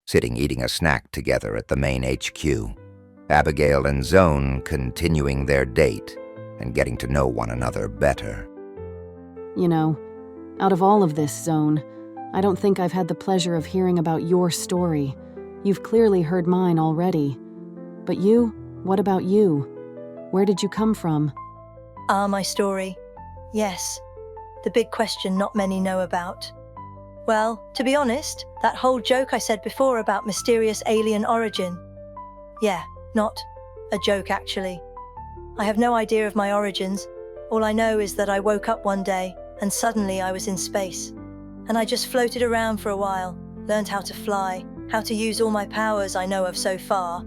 sitting eating a snack together at the main HQ. Abigail and Zone continuing their date and getting to know one another better. You know, out of all of this, Zone, I don't think I've had the pleasure of hearing about your story. You've clearly heard mine already. But you? What about you? Where did you come from? My story. Yes. The big question not many know about. Well, to be honest, that whole joke I said before about mysterious alien origin. Yeah, not a joke actually. I have no idea of my origins. All I know is that I woke up one day and suddenly I was in space. And I just floated around for a while, learned how to fly, how to use all my powers I know of so far.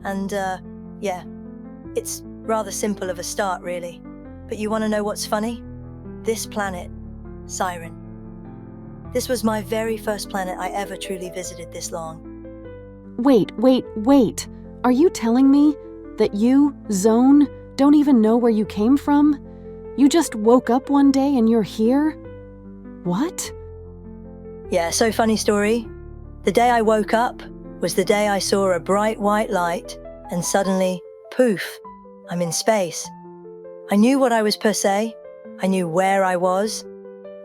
And, yeah, it's rather simple of a start really. But you want to know what's funny? This planet, Siren. This was my very first planet I ever truly visited this long. Wait. Are you telling me that you, Zone, don't even know where you came from? You just woke up one day and you're here? What? Yeah, so funny story. The day I woke up was the day I saw a bright white light and suddenly, poof, I'm in space. I knew what I was per se. I knew where I was.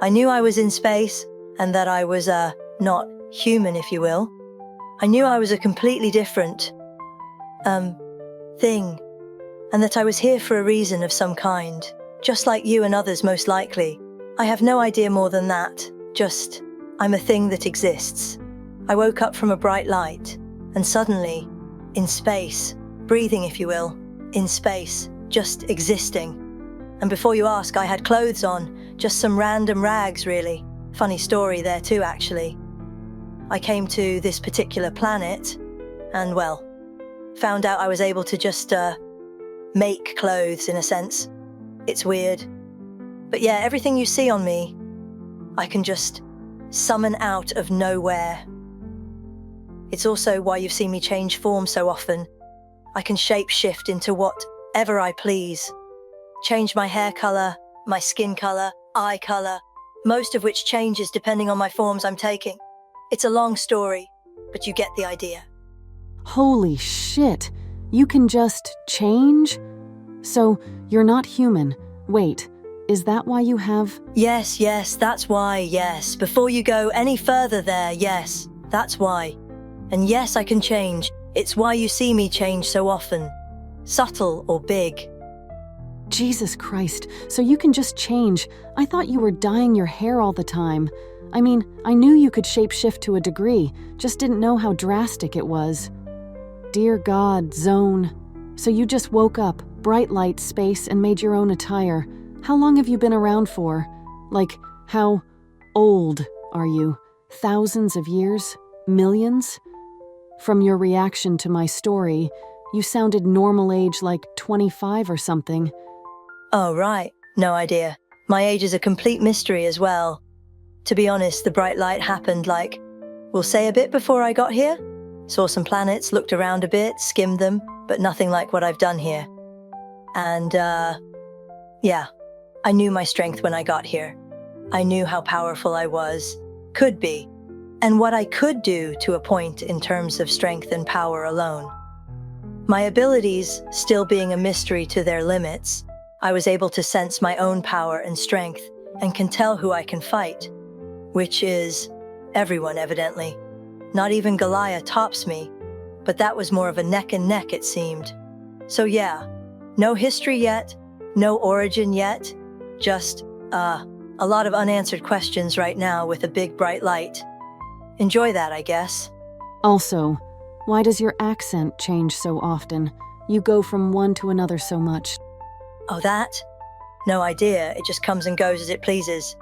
I knew I was in space and that I was not human, if you will. I knew I was a completely different, thing, and that I was here for a reason of some kind, just like you and others most likely. I have no idea more than that, just, I'm a thing that exists. I woke up from a bright light, and suddenly, in space, breathing if you will, in space, just existing. And before you ask, I had clothes on, just some random rags really. Funny story there too actually. I came to this particular planet, and well, found out I was able to just make clothes in a sense. It's weird. But yeah, everything you see on me, I can just summon out of nowhere. It's also why you've seen me change form so often. I can shape-shift into whatever I please. Change my hair color, my skin color, eye color, most of which changes depending on my forms I'm taking. It's a long story, but you get the idea. Holy shit! You can just change? So, you're not human. Wait, is that why you have... Yes, that's why, yes. Before you go any further there, yes, that's why. And yes, I can change. It's why you see me change so often. Subtle or big. Jesus Christ, so you can just change. I thought you were dyeing your hair all the time. I mean, I knew you could shapeshift to a degree, just didn't know how drastic it was. Dear God, Zone. So you just woke up, bright light, space, and made your own attire. How long have you been around for? Like, how old are you? Thousands of years? Millions? From your reaction to my story, you sounded normal age like 25 or something. Oh, right. No idea. My age is a complete mystery as well. To be honest, the bright light happened like, we'll say a bit before I got here. Saw some planets, looked around a bit, skimmed them, but nothing like what I've done here. And, yeah, I knew my strength when I got here. I knew how powerful I was, could be, and what I could do to a point in terms of strength and power alone. My abilities still being a mystery to their limits, I was able to sense my own power and strength and can tell who I can fight, which is everyone evidently. Not even Goliath tops me, but that was more of a neck and neck it seemed. So yeah, no history yet, no origin yet, just, a lot of unanswered questions right now with a big bright light. Enjoy that, I guess. Also, why does your accent change so often? You go from one to another so much. Oh, that? No idea, it just comes and goes as it pleases.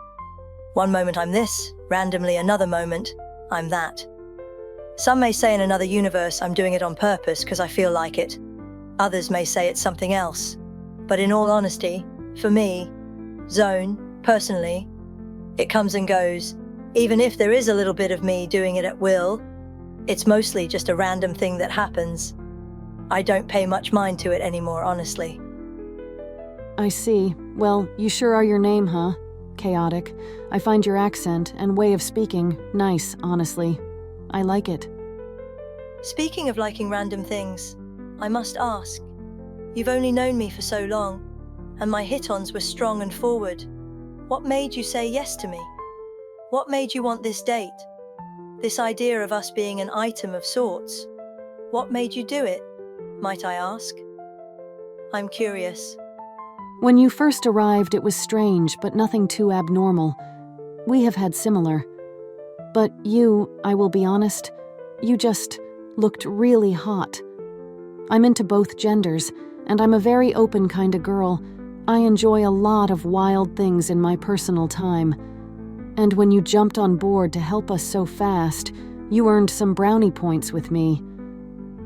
One moment I'm this, randomly another moment, I'm that. Some may say in another universe I'm doing it on purpose because I feel like it. Others may say it's something else. But in all honesty, for me, Zone, personally, it comes and goes. Even if there is a little bit of me doing it at will, it's mostly just a random thing that happens. I don't pay much mind to it anymore, honestly. I see. Well, you sure are your name, huh? Chaotic. I find your accent and way of speaking nice, honestly. I like it. Speaking of liking random things, I must ask. You've only known me for so long, and my hit-ons were strong and forward. What made you say yes to me? What made you want this date? This idea of us being an item of sorts? What made you do it, might I ask? I'm curious. When you first arrived, it was strange, but nothing too abnormal. We have had similar. But you, I will be honest, you just looked really hot. I'm into both genders, and I'm a very open kind of girl. I enjoy a lot of wild things in my personal time. And when you jumped on board to help us so fast, you earned some brownie points with me.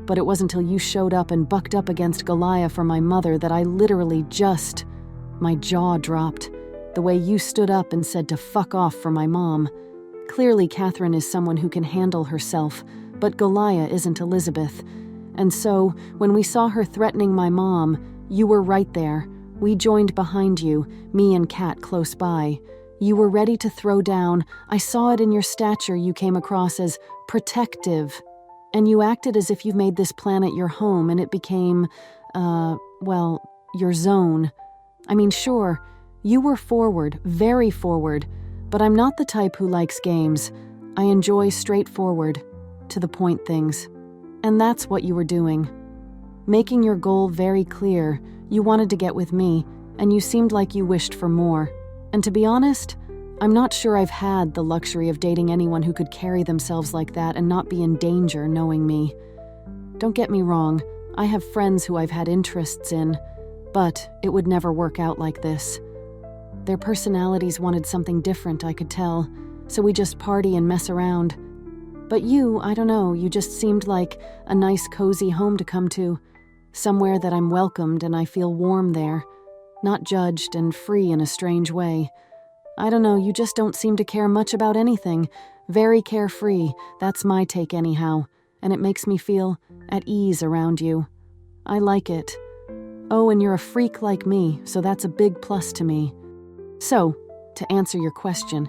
But it wasn't until you showed up and bucked up against Goliath for my mother that I literally my jaw dropped, the way you stood up and said to fuck off for my mom. Clearly Catherine is someone who can handle herself, but Goliath isn't Elizabeth. And so, when we saw her threatening my mom, you were right there. We joined behind you, me and Kat close by. You were ready to throw down. I saw it in your stature. You came across as protective. And you acted as if you've made this planet your home and it became, your zone. I mean, sure, you were forward, very forward, but I'm not the type who likes games. I enjoy straightforward, to the point things. And that's what you were doing. Making your goal very clear, you wanted to get with me, and you seemed like you wished for more. And to be honest, I'm not sure I've had the luxury of dating anyone who could carry themselves like that and not be in danger knowing me. Don't get me wrong, I have friends who I've had interests in, but it would never work out like this. Their personalities wanted something different, I could tell, so we just party and mess around. But you, I don't know, you just seemed like a nice cozy home to come to, somewhere that I'm welcomed and I feel warm there, not judged and free in a strange way. I don't know, you just don't seem to care much about anything. Very carefree, that's my take anyhow, and it makes me feel at ease around you. I like it. Oh, and you're a freak like me, so that's a big plus to me. So, to answer your question,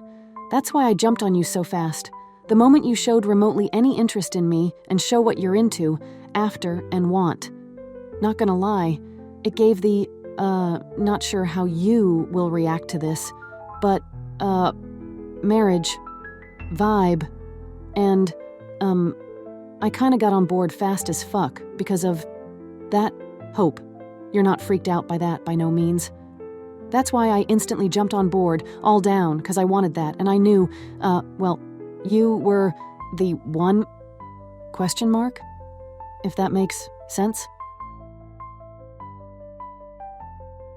that's why I jumped on you so fast. The moment you showed remotely any interest in me and show what you're into, after, and want. Not gonna lie, it gave the, not sure how you will react to this, but, marriage, vibe, and, I kinda got on board fast as fuck because of that hope. You're not freaked out by that, by no means. That's why I instantly jumped on board, all down, because I wanted that, and I knew, you were the one, ? If that makes sense?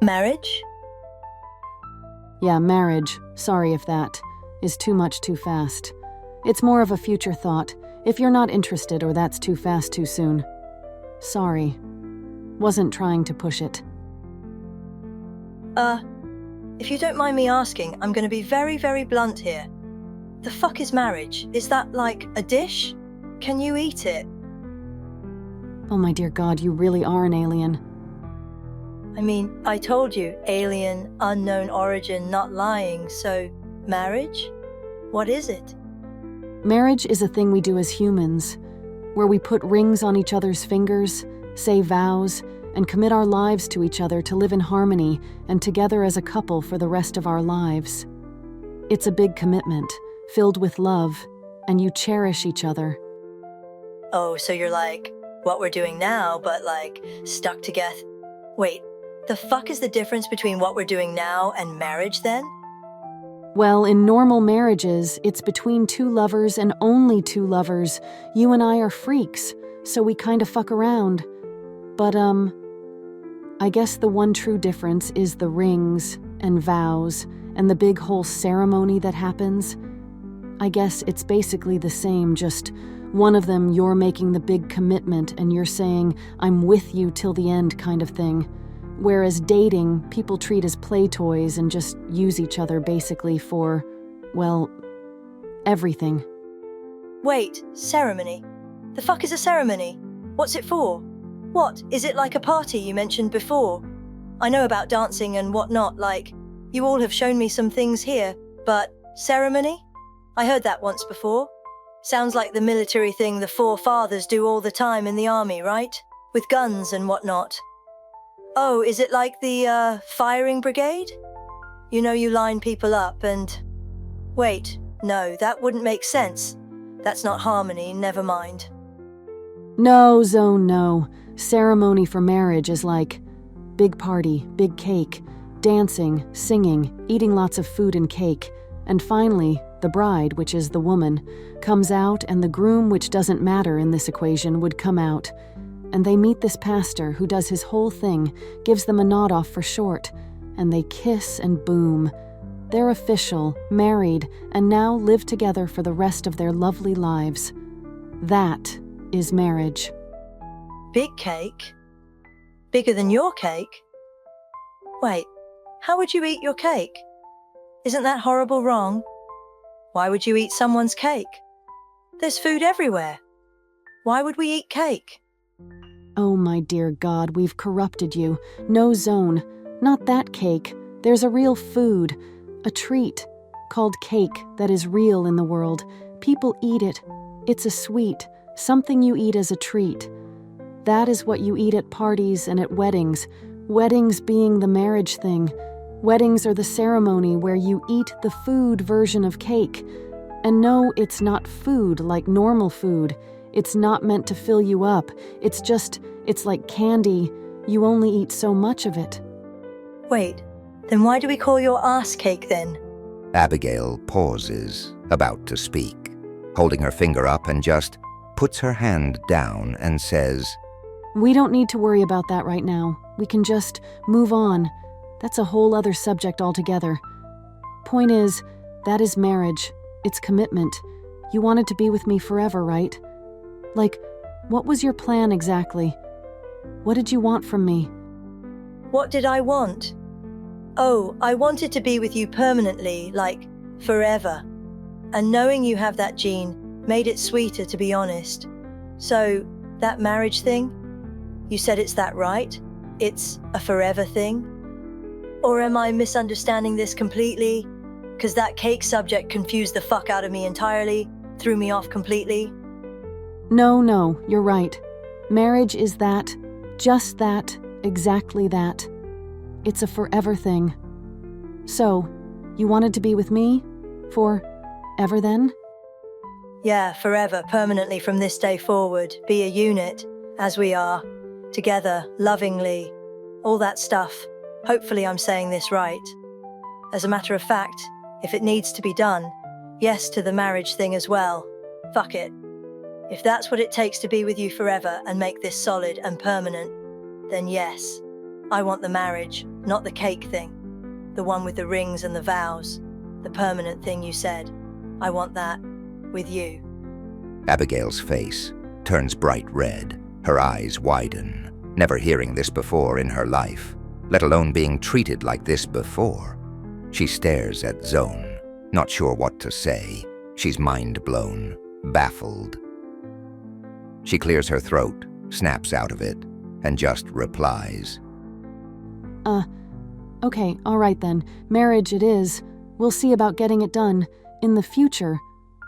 Marriage? Yeah, marriage. Sorry if that is too much too fast. It's more of a future thought, if you're not interested or that's too fast too soon. Sorry. Wasn't trying to push it. If you don't mind me asking, I'm gonna be very, very blunt here. The fuck is marriage? Is that like a dish? Can you eat it? Oh my dear God, you really are an alien. I mean, I told you, alien, unknown origin, not lying, so marriage? What is it? Marriage is a thing we do as humans, where we put rings on each other's fingers, say vows, and commit our lives to each other to live in harmony and together as a couple for the rest of our lives. It's a big commitment, filled with love, and you cherish each other. Oh, so you're like, what we're doing now, but like, stuck together. Wait, the fuck is the difference between what we're doing now and marriage then? Well, in normal marriages, it's between two lovers and only two lovers. You and I are freaks, so we kind of fuck around. But, I guess the one true difference is the rings and vows and the big whole ceremony that happens. I guess it's basically the same, just one of them you're making the big commitment and you're saying, I'm with you till the end kind of thing. Whereas dating, people treat as play toys and just use each other basically for, well, everything. Wait, ceremony? The fuck is a ceremony? What's it for? What, is it like a party you mentioned before? I know about dancing and whatnot, like, you all have shown me some things here, but ceremony? I heard that once before. Sounds like the military thing the forefathers do all the time in the army, right? With guns and whatnot. Oh, is it like the, firing brigade? You know, you line people up and... Wait, no, that wouldn't make sense. That's not harmony, never mind. No, Zone, no. Ceremony for marriage is like big party, big cake, dancing, singing, eating lots of food and cake, and finally, the bride, which is the woman, comes out and the groom, which doesn't matter in this equation, would come out. And they meet this pastor who does his whole thing, gives them a nod off for short, and they kiss and boom. They're official, married, and now live together for the rest of their lovely lives. That is marriage. Big cake? Bigger than your cake? Wait, how would you eat your cake? Isn't that horrible wrong? Why would you eat someone's cake? There's food everywhere. Why would we eat cake? Oh, my dear God, we've corrupted you. No, Zone. Not that cake. There's a real food, a treat, called cake that is real in the world. People eat it. It's a sweet, something you eat as a treat. That is what you eat at parties and at weddings. Weddings being the marriage thing. Weddings are the ceremony where you eat the food version of cake. And no, it's not food like normal food. It's not meant to fill you up. It's like candy. You only eat so much of it. Wait, then why do we call your ass cake then? Abigail pauses, about to speak, holding her finger up and just puts her hand down and says, We don't need to worry about that right now. We can just move on. That's a whole other subject altogether. Point is, that is marriage. It's commitment. You wanted to be with me forever, right? Like, what was your plan exactly? What did you want from me? What did I want? Oh, I wanted to be with you permanently, like, forever. And knowing you have that gene made it sweeter, to be honest. So, that marriage thing? You said it's that, right? It's a forever thing? Or am I misunderstanding this completely? 'Cause that cake subject confused the fuck out of me entirely, threw me off completely. No, you're right. Marriage is that, just that, exactly that. It's a forever thing. So, you wanted to be with me? Forever then? Yeah, forever, permanently from this day forward, be a unit, as we are, together, lovingly, all that stuff. Hopefully I'm saying this right. As a matter of fact, if it needs to be done, yes to the marriage thing as well. Fuck it. If that's what it takes to be with you forever and make this solid and permanent, then yes, I want the marriage, not the cake thing. The one with the rings and the vows. The permanent thing you said. I want that with you. Abigail's face turns bright red, her eyes widen, never hearing this before in her life, let alone being treated like this before. She stares at Zone, not sure what to say. She's mind-blown, baffled. She clears her throat, snaps out of it, and just replies. Okay, all right then. Marriage it is. We'll see about getting it done. In the future.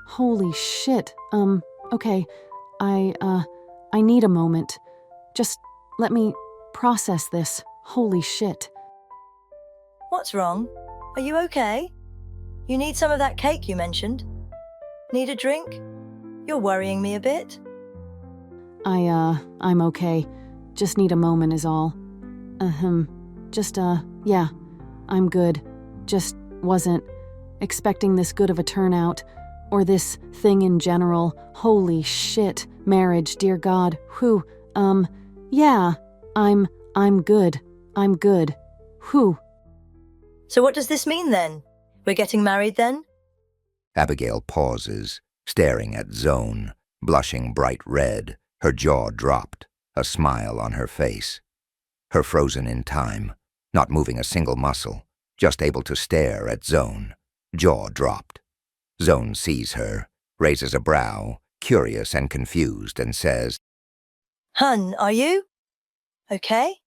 Holy shit. Okay. I need a moment. Just let me process this. Holy shit. What's wrong? Are you okay? You need some of that cake you mentioned? Need a drink? You're worrying me a bit. I'm okay. Just need a moment is all. Yeah, I'm good. Just wasn't expecting this good of a turnout, or this thing in general. Holy shit, marriage, dear God. Whew, yeah, I'm good. I'm good. Whew. So what does this mean then? We're getting married then? Abigail pauses, staring at Zone, blushing bright red, her jaw dropped, a smile on her face. Her frozen in time, not moving a single muscle, just able to stare at Zone, jaw dropped. Zone sees her, raises a brow, curious and confused, and says, Hun, are you? Okay?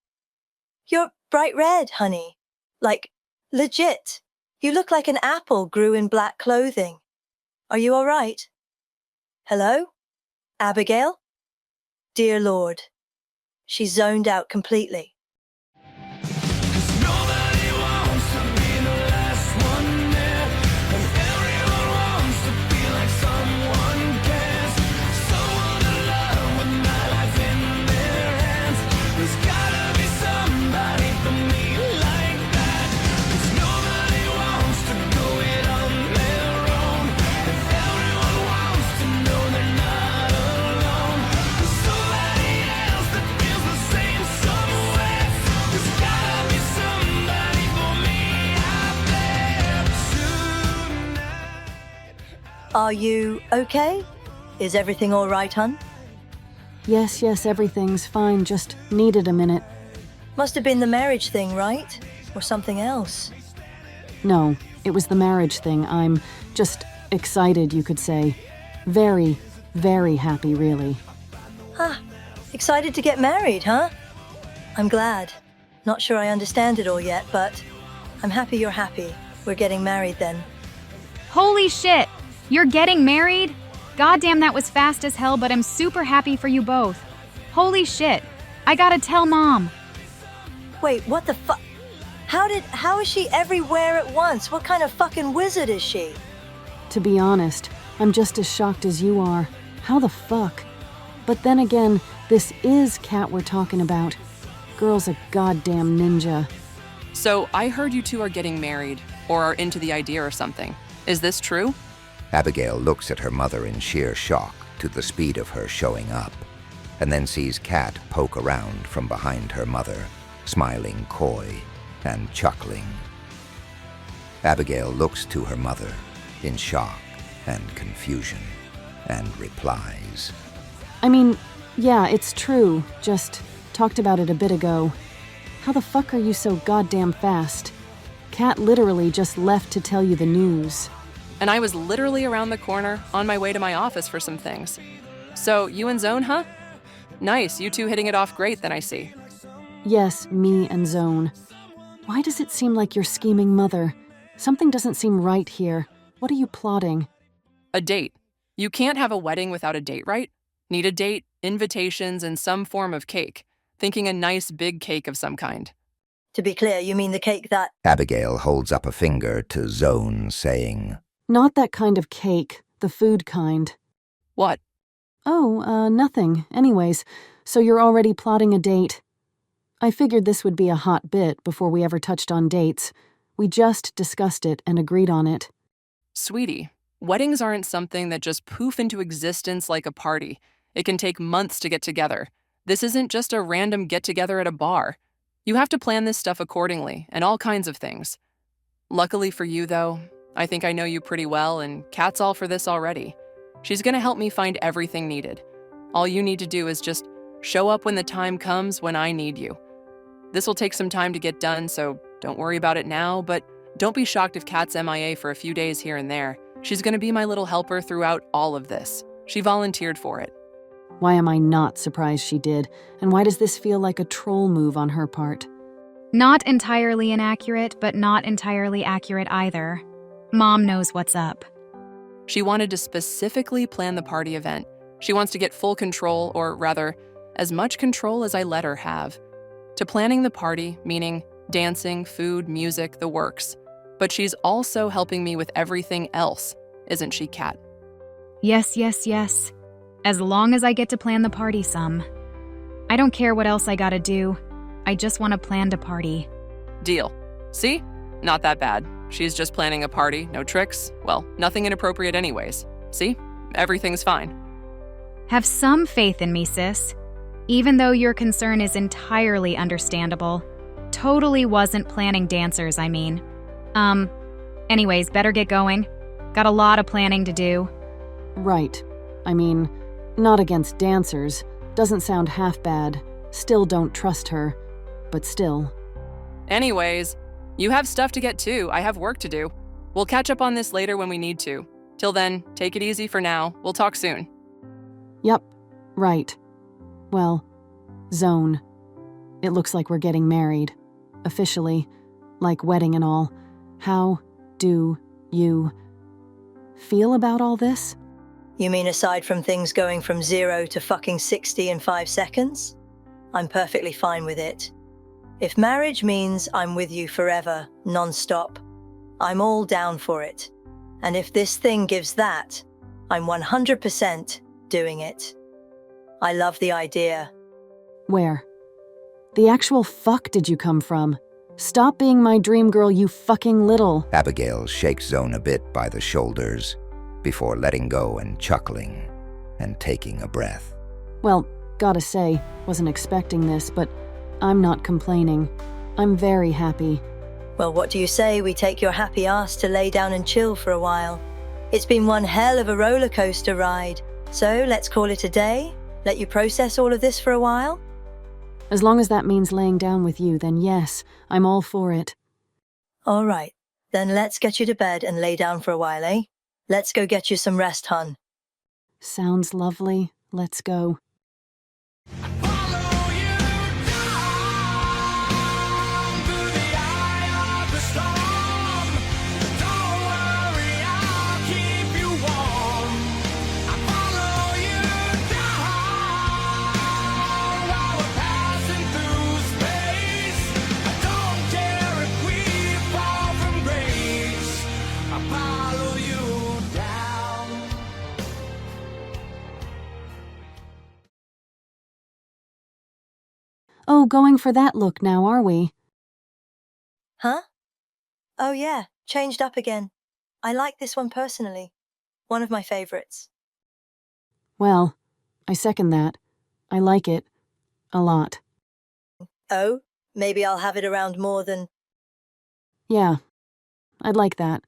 You're bright red, honey. Like, legit. You look like an apple grew in black clothing. Are you all right? Hello? Abigail? Dear Lord. She zoned out completely. Are you okay? Is everything all right, hun? Yes, everything's fine, just needed a minute. Must have been the marriage thing, right? Or something else. No, it was the marriage thing. I'm just excited, you could say. Very, very happy, really. Excited to get married, huh? I'm glad. Not sure I understand it all yet, but I'm happy you're happy. We're getting married then. Holy shit! You're getting married? Goddamn, that was fast as hell, but I'm super happy for you both. Holy shit. I gotta tell Mom. Wait, what the fuck? How is she everywhere at once? What kind of fucking wizard is she? To be honest, I'm just as shocked as you are. How the fuck? But then again, this is Kat we're talking about. Girl's a goddamn ninja. So I heard you two are getting married, or are into the idea or something. Is this true? Abigail looks at her mother in sheer shock to the speed of her showing up, and then sees Kat poke around from behind her mother, smiling coy and chuckling. Abigail looks to her mother in shock and confusion and replies, I mean, yeah, it's true. Just talked about it a bit ago. How the fuck are you so goddamn fast? Kat literally just left to tell you the news. And I was literally around the corner on my way to my office for some things. So you and Zone, huh? Nice, you two hitting it off great then, I see. Yes, me and Zone. Why does it seem like you're scheming mother? Something doesn't seem right here. What are you plotting? A date. You can't have a wedding without a date, right? Need a date, invitations, and some form of cake. Thinking a nice big cake of some kind. To be clear, you mean the cake that... Abigail holds up a finger to Zone, saying, Not that kind of cake, the food kind. What? Oh, nothing. Anyways, so you're already plotting a date. I figured this would be a hot bit before we ever touched on dates. We just discussed it and agreed on it. Sweetie, weddings aren't something that just poof into existence like a party. It can take months to get together. This isn't just a random get-together at a bar. You have to plan this stuff accordingly, and all kinds of things. Luckily for you, though, I think I know you pretty well, and Kat's all for this already. She's gonna help me find everything needed. All you need to do is just show up when the time comes when I need you. This will take some time to get done, so don't worry about it now, but don't be shocked if Kat's MIA for a few days here and there. She's gonna be my little helper throughout all of this. She volunteered for it. Why am I not surprised she did? And why does this feel like a troll move on her part? Not entirely inaccurate, but not entirely accurate either. Mom knows what's up. She wanted to specifically plan the party event. She wants to get full control, or rather, as much control as I let her have. To planning the party, meaning dancing, food, music, the works. But she's also helping me with everything else, isn't she, Kat? Yes. As long as I get to plan the party some. I don't care what else I gotta do. I just want to plan to party. Deal. See? Not that bad. She's just planning a party, no tricks. Well, nothing inappropriate anyways. See? Everything's fine. Have some faith in me, sis. Even though your concern is entirely understandable. Totally wasn't planning dancers, I mean. Anyways, better get going. Got a lot of planning to do. Right. I mean, not against dancers. Doesn't sound half bad. Still don't trust her. But still. Anyways, you have stuff to get to. I have work to do. We'll catch up on this later when we need to. Till then, take it easy for now. We'll talk soon. Yep. Right. Well, Zone. It looks like we're getting married. Officially. Like wedding and all. How do you feel about all this? You mean aside from things going from 0 to fucking 60 in 5 seconds? I'm perfectly fine with it. If marriage means I'm with you forever, non-stop, I'm all down for it. And if this thing gives that, I'm 100% doing it. I love the idea. Where? The actual fuck did you come from? Stop being my dream girl, you fucking little. Abigail shakes Zone a bit by the shoulders before letting go and chuckling and taking a breath. Well, gotta say, wasn't expecting this, but I'm not complaining. I'm very happy. Well, what do you say we take your happy ass to lay down and chill for a while? It's been one hell of a roller coaster ride. So let's call it a day? Let you process all of this for a while? As long as that means laying down with you, then yes, I'm all for it. All right, then let's get you to bed and lay down for a while, eh? Let's go get you some rest, hun. Sounds lovely. Let's go. Oh, going for that look now, are we? Huh? Oh yeah, changed up again. I like this one personally. One of my favorites. Well, I second that. I like it. A lot. Oh, maybe I'll have it around more than... Yeah, I'd like that.